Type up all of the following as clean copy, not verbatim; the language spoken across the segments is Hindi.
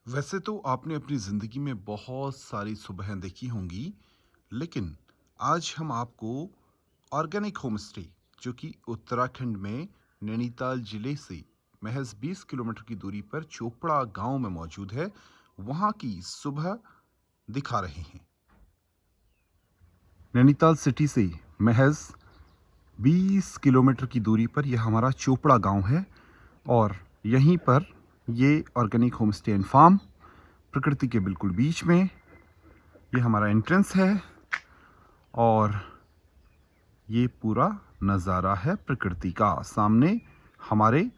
वैसे तो आपने अपनी ज़िंदगी में बहुत सारी सुबहें देखी होंगी, लेकिन आज हम आपको ऑर्गेनिक होमस्टे जो कि उत्तराखंड में नैनीताल ज़िले से महज़ 20 किलोमीटर की दूरी पर चोपड़ा गांव में मौजूद है, वहां की सुबह दिखा रहे हैं। नैनीताल सिटी से महज़ 20 किलोमीटर की दूरी पर यह हमारा चोपड़ा गांव है और यहीं पर ये ऑर्गेनिक होमस्टे एंड फार्म प्रकृति के बिल्कुल बीच में ये हमारा एंट्रेंस है और ये पूरा नज़ारा है प्रकृति का। सामने हमारे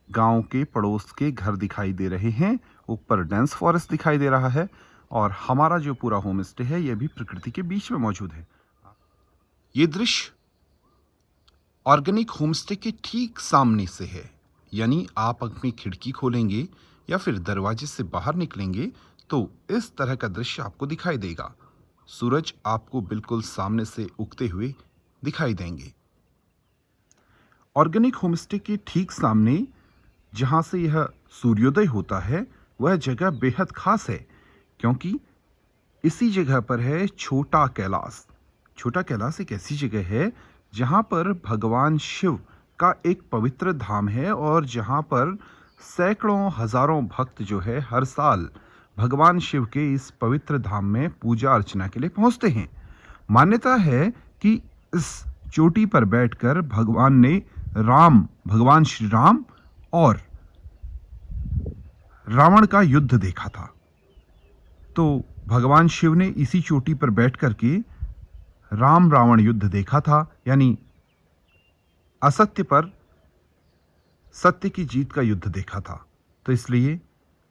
गांव के पड़ोस के घर दिखाई दे रहे हैं, ऊपर डेंस फॉरेस्ट दिखाई दे रहा है और हमारा जो पूरा होम स्टे है ये भी प्रकृति के बीच में मौजूद है। ये दृश्य ऑर्गेनिक होमस्टे के ठीक सामने से है, यानी आप अपनी खिड़की खोलेंगे या फिर दरवाजे से बाहर निकलेंगे तो इस तरह का दृश्य आपको दिखाई देगा। सूरज आपको बिल्कुल सामने से उगते हुए दिखाई देंगे। ऑर्गेनिक होमस्टे के ठीक सामने जहां से यह सूर्योदय होता है वह जगह बेहद खास है, क्योंकि इसी जगह पर है छोटा कैलाश। छोटा कैलाश एक ऐसी जगह है जहां पर भगवान शिव का एक पवित्र धाम है और जहां पर सैकड़ों हजारों भक्त जो है हर साल भगवान शिव के इस पवित्र धाम में पूजा अर्चना के लिए पहुंचते हैं। मान्यता है कि इस चोटी पर बैठकर भगवान श्री राम और रावण का युद्ध देखा था। तो भगवान शिव ने इसी चोटी पर बैठ करके राम रावण युद्ध देखा था, यानी असत्य पर सत्य की जीत का युद्ध देखा था। तो इसलिए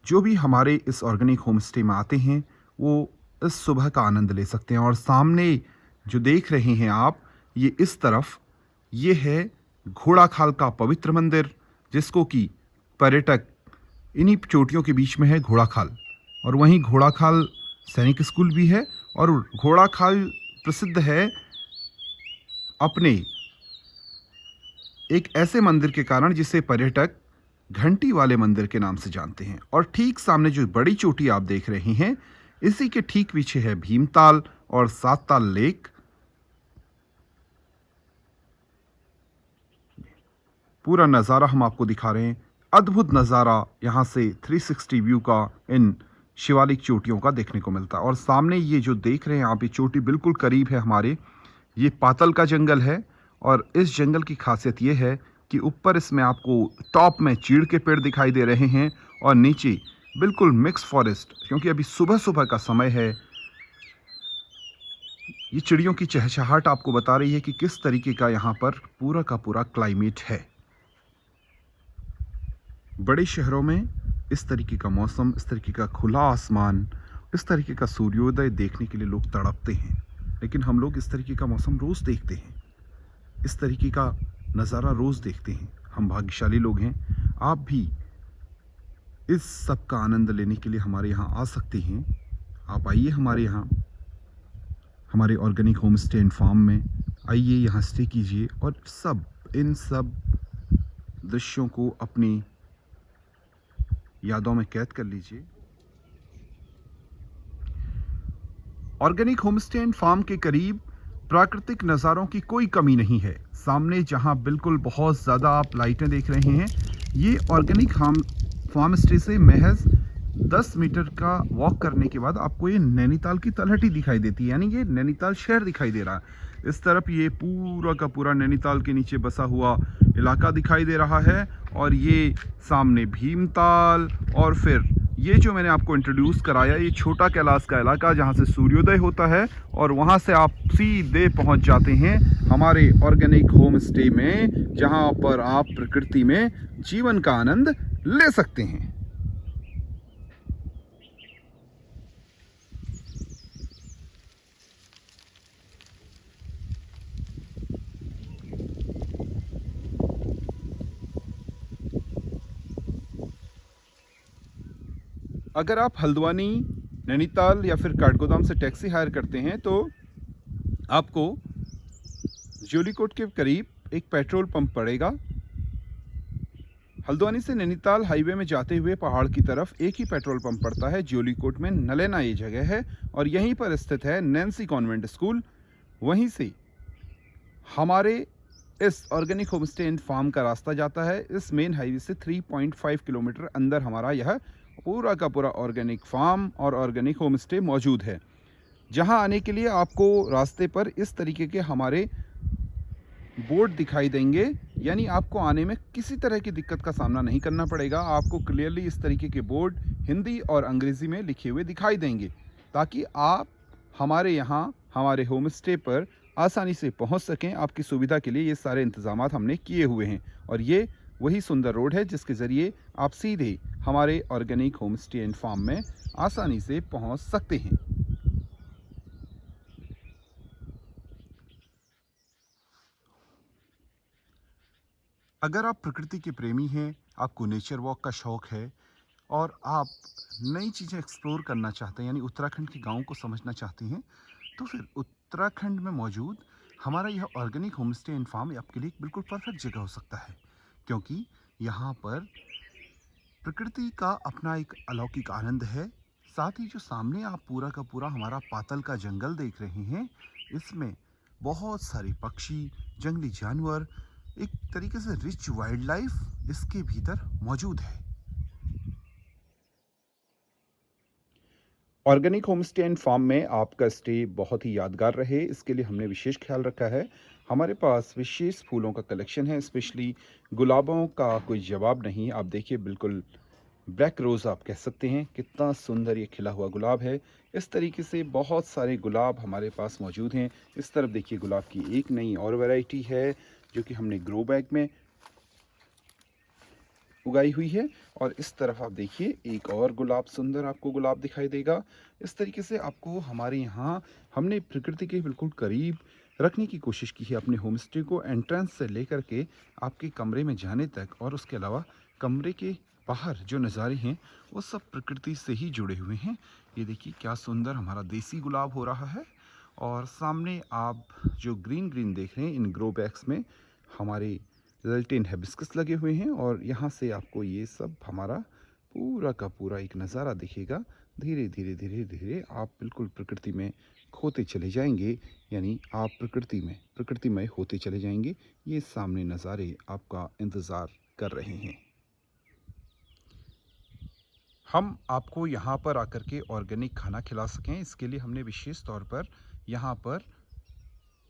जो भी हमारे इस ऑर्गेनिक होमस्टे में आते हैं वो इस सुबह का आनंद ले सकते हैं। और सामने जो देख रहे हैं आप, ये इस तरफ ये है घोड़ाखाल का पवित्र मंदिर, जिसको कि पर्यटक इन्हीं चोटियों के बीच में है घोड़ाखाल। और वहीं घोड़ाखाल सैनिक स्कूल भी है और घोड़ाखाल प्रसिद्ध है अपने एक ऐसे मंदिर के कारण जिसे पर्यटक घंटी वाले मंदिर के नाम से जानते हैं। और ठीक सामने जो बड़ी चोटी आप देख रहे हैं, इसी के ठीक पीछे है भीमताल और सातताल लेक। पूरा नज़ारा हम आपको दिखा रहे हैं। अद्भुत नज़ारा यहाँ से 360 व्यू का इन शिवालिक चोटियों का देखने को मिलता है। और सामने ये जो देख रहे हैं आप, ये चोटी बिल्कुल करीब है हमारे, ये पातल का जंगल है। और इस जंगल की खासियत ये है कि ऊपर इसमें आपको टॉप में चीड़ के पेड़ दिखाई दे रहे हैं और नीचे बिल्कुल मिक्स फॉरेस्ट, क्योंकि अभी सुबह सुबह का समय है। ये चिड़ियों की चहचहाहट आपको बता रही है कि किस तरीके का यहाँ पर पूरा का पूरा क्लाइमेट है। बड़े शहरों में इस तरीके का मौसम, इस तरीके का खुला आसमान, इस तरीके का सूर्योदय देखने के लिए लोग तड़पते हैं, लेकिन हम लोग इस तरीके का मौसम रोज़ देखते हैं, इस तरीके का नज़ारा रोज़ देखते हैं। हम भाग्यशाली लोग हैं। आप भी इस सब का आनंद लेने के लिए हमारे यहाँ आ सकते हैं। आप आइए हमारे यहाँ, हमारे organic home stay and farm में आइए, यहाँ स्टे कीजिए और इन सब दृश्यों को अपनी यादों में कैद कर लीजिए। ऑर्गेनिक होमस्टे एंड फार्म के करीब प्राकृतिक नज़ारों की कोई कमी नहीं है। सामने जहां बिल्कुल बहुत ज़्यादा आप लाइटें देख रहे हैं, ये ऑर्गेनिक फार्म स्टे से महज 10 मीटर का वॉक करने के बाद आपको ये नैनीताल की तलहटी दिखाई देती है, यानी ये नैनीताल शहर दिखाई दे रहा है। इस तरफ ये पूरा का पूरा नैनीताल के नीचे बसा हुआ इलाका दिखाई दे रहा है और ये सामने भीमताल और फिर ये जो मैंने आपको इंट्रोड्यूस कराया, ये छोटा कैलाश का इलाका जहाँ से सूर्योदय होता है और वहाँ से आप सीधे पहुँच जाते हैं हमारे ऑर्गेनिक होम स्टे में, जहाँ पर आप प्रकृति में जीवन का आनंद ले सकते हैं। अगर आप हल्द्वानी, नैनीताल या फिर काठगोदाम से टैक्सी हायर करते हैं तो आपको ज्योलीकोट के करीब एक पेट्रोल पंप पड़ेगा, हल्द्वानी से नैनीताल हाईवे में जाते हुए पहाड़ की तरफ एक ही पेट्रोल पंप पड़ता है। ज्योलीकोट में नलैना ये जगह है और यहीं पर स्थित है नैन्सी कॉन्वेंट स्कूल। वहीं से हमारे इस ऑर्गेनिक होमस्टे एंड फार्म का रास्ता जाता है। इस मेन हाईवे से 3.5 किलोमीटर अंदर हमारा यह पूरा का पूरा ऑर्गेनिक फार्म और ऑर्गेनिक होमस्टे मौजूद है। जहां आने के लिए आपको रास्ते पर इस तरीके के हमारे बोर्ड दिखाई देंगे, यानी आपको आने में किसी तरह की दिक्कत का सामना नहीं करना पड़ेगा। आपको क्लियरली इस तरीके के बोर्ड हिंदी और अंग्रेज़ी में लिखे हुए दिखाई देंगे, ताकि आप हमारे यहाँ हमारे होम स्टे पर आसानी से पहुँच सकें। आपकी सुविधा के लिए ये सारे इंतज़ामात हमने किए हुए हैं और ये वही सुंदर रोड है जिसके ज़रिए आप सीधे हमारे organic home stay and farm में आसानी से पहुँच सकते हैं। अगर आप प्रकृति के प्रेमी हैं, आपको नेचर वॉक का शौक़ है और आप नई चीज़ें एक्सप्लोर करना चाहते हैं, यानी उत्तराखंड के गाँव को समझना चाहते हैं, तो फिर उत्तराखंड में मौजूद हमारा यह organic home stay and farm आपके लिए एक बिल्कुल परफेक्ट जगह हो सकता है। क्योंकि यहाँ पर प्रकृति का अपना एक अलौकिक आनंद है। साथ ही जो सामने आप पूरा का पूरा हमारा पातल का जंगल देख रहे हैं, इसमें बहुत सारे पक्षी, जंगली जानवर, एक तरीके से रिच वाइल्ड लाइफ इसके भीतर मौजूद है। Organic home stay and farm में आपका स्टे बहुत ही यादगार रहे, इसके लिए हमने विशेष ख्याल रखा है। हमारे पास विशेष फूलों का कलेक्शन है, स्पेशली गुलाबों का कोई जवाब नहीं। आप देखिए, बिल्कुल ब्लैक रोज़ आप कह सकते हैं, कितना सुंदर ये खिला हुआ गुलाब है। इस तरीके से बहुत सारे गुलाब हमारे पास मौजूद हैं। इस तरफ देखिए, गुलाब की एक नई और वैरायटी है जो कि हमने ग्रो बैग में उगाई हुई है। और इस तरफ आप देखिए, एक और गुलाब, सुंदर आपको गुलाब दिखाई देगा। इस तरीके से आपको हमारे यहाँ हमने प्रकृति के बिल्कुल करीब रखने की कोशिश की है अपने होम स्टे को, एंट्रेंस से लेकर के आपके कमरे में जाने तक। और उसके अलावा कमरे के बाहर जो नज़ारे हैं वो सब प्रकृति से ही जुड़े हुए हैं। ये देखिए क्या सुंदर हमारा देसी गुलाब हो रहा है। और सामने आप जो ग्रीन ग्रीन देख रहे हैं, इन ग्रो बैग्स में हमारे ललटेन हिबिस्कस लगे हुए हैं। और यहाँ से आपको ये सब हमारा पूरा का पूरा एक नज़ारा दिखेगा। धीरे धीरे धीरे धीरे आप बिल्कुल प्रकृति में खोते चले जाएंगे, यानी आप प्रकृतिमय होते चले जाएंगे। ये सामने नज़ारे आपका इंतज़ार कर रहे हैं। हम आपको यहाँ पर आकर के ऑर्गेनिक खाना खिला सकें, इसके लिए हमने विशेष तौर पर यहाँ पर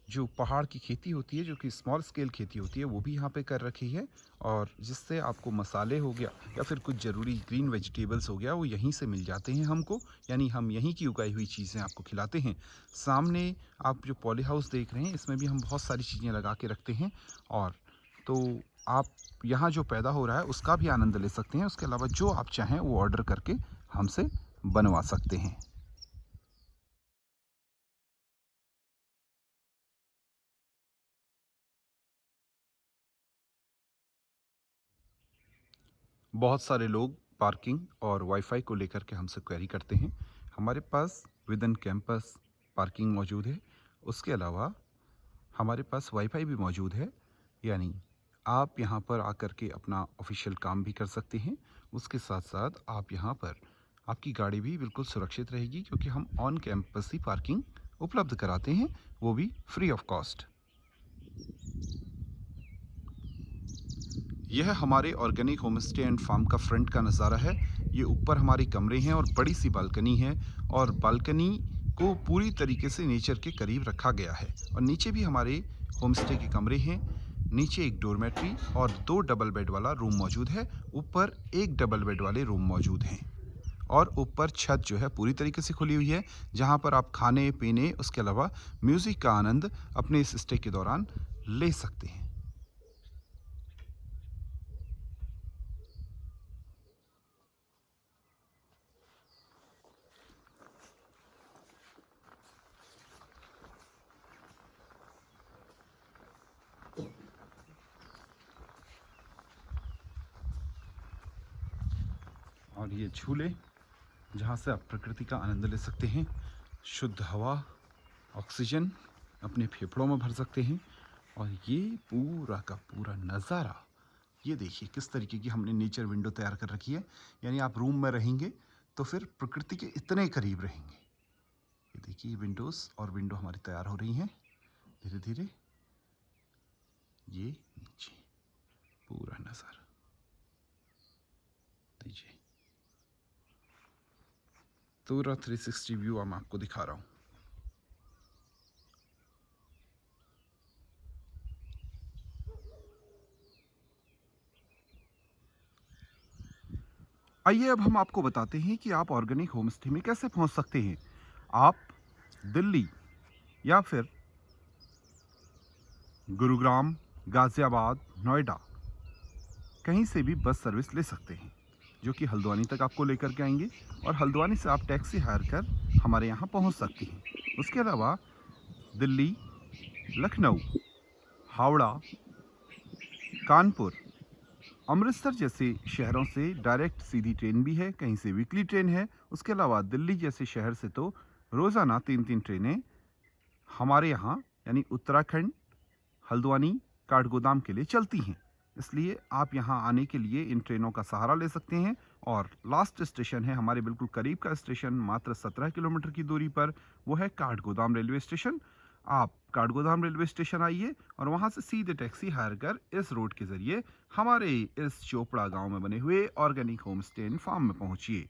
जो पहाड़ की खेती होती है, जो कि स्मॉल स्केल खेती होती है, वो भी यहाँ पे कर रखी है। और जिससे आपको मसाले हो गया या फिर कुछ ज़रूरी ग्रीन वेजिटेबल्स हो गया, वो यहीं से मिल जाते हैं हमको, यानी हम यहीं की उगाई हुई चीज़ें आपको खिलाते हैं। सामने आप जो पॉली हाउस देख रहे हैं, इसमें भी हम बहुत सारी चीज़ें लगा के रखते हैं। और तो आप यहाँ जो पैदा हो रहा है उसका भी आनंद ले सकते हैं। उसके अलावा जो आप चाहें वो ऑर्डर करके हमसे बनवा सकते हैं। बहुत सारे लोग पार्किंग और वाईफाई को लेकर के हमसे क्वेरी करते हैं। हमारे पास विद इन कैंपस पार्किंग मौजूद है। उसके अलावा हमारे पास वाईफाई भी मौजूद है, यानी आप यहाँ पर आकर के अपना ऑफिशियल काम भी कर सकते हैं। उसके साथ साथ आप यहाँ पर आपकी गाड़ी भी बिल्कुल सुरक्षित रहेगी, क्योंकि हम ऑन कैंपस ही पार्किंग उपलब्ध कराते हैं, वो भी फ्री ऑफ कॉस्ट। यह हमारे organic home stay and farm का फ्रंट का नज़ारा है। ये ऊपर हमारे कमरे हैं और बड़ी सी बालकनी है। और बालकनी को पूरी तरीके से नेचर के करीब रखा गया है। और नीचे भी हमारे होम स्टे के कमरे हैं। नीचे एक डोरमेट्री और 2 डबल बेड वाला रूम मौजूद है। ऊपर एक डबल बेड वाले रूम मौजूद हैं। और ऊपर छत जो है पूरी तरीके से खुली हुई है, जहाँ पर आप खाने पीने, उसके अलावा म्यूज़िक का आनंद अपने इस स्टे के दौरान ले सकते हैं। और ये झूले, जहाँ से आप प्रकृति का आनंद ले सकते हैं, शुद्ध हवा, ऑक्सीजन अपने फेफड़ों में भर सकते हैं। और ये पूरा का पूरा नज़ारा ये देखिए किस तरीके की हमने नेचर विंडो तैयार कर रखी है, यानी आप रूम में रहेंगे तो फिर प्रकृति के इतने करीब रहेंगे। ये देखिए विंडोज़ और विंडो हमारी तैयार हो रही हैं धीरे धीरे। ये नीचे पूरा नज़ारा दीजिए, पूरा 360 व्यू मैं आपको दिखा रहा हूँ। आइए अब हम आपको बताते हैं कि आप ऑर्गेनिक होम स्टे में कैसे पहुंच सकते हैं। आप दिल्ली या फिर गुरुग्राम, गाज़ियाबाद, नोएडा कहीं से भी बस सर्विस ले सकते हैं जो कि हल्द्वानी तक आपको लेकर के आएंगे और हल्द्वानी से आप टैक्सी हायर कर हमारे यहाँ पहुँच सकते हैं। उसके अलावा दिल्ली, लखनऊ, हावड़ा, कानपुर, अमृतसर जैसे शहरों से डायरेक्ट सीधी ट्रेन भी है, कहीं से वीकली ट्रेन है। उसके अलावा दिल्ली जैसे शहर से तो रोज़ाना 3-3 ट्रेनें हमारे यहाँ यानी उत्तराखंड, हल्द्वानी, काठगोदाम के लिए चलती हैं। इसलिए आप यहाँ आने के लिए इन ट्रेनों का सहारा ले सकते हैं। और लास्ट स्टेशन है हमारे बिल्कुल करीब का स्टेशन, मात्र 17 किलोमीटर की दूरी पर, वो है काठगोदाम रेलवे स्टेशन। आप काठगोदाम रेलवे स्टेशन आइए और वहाँ से सीधे टैक्सी हायर कर इस रोड के ज़रिए हमारे इस चोपड़ा गांव में बने हुए organic home stay and farm में पहुँचिए।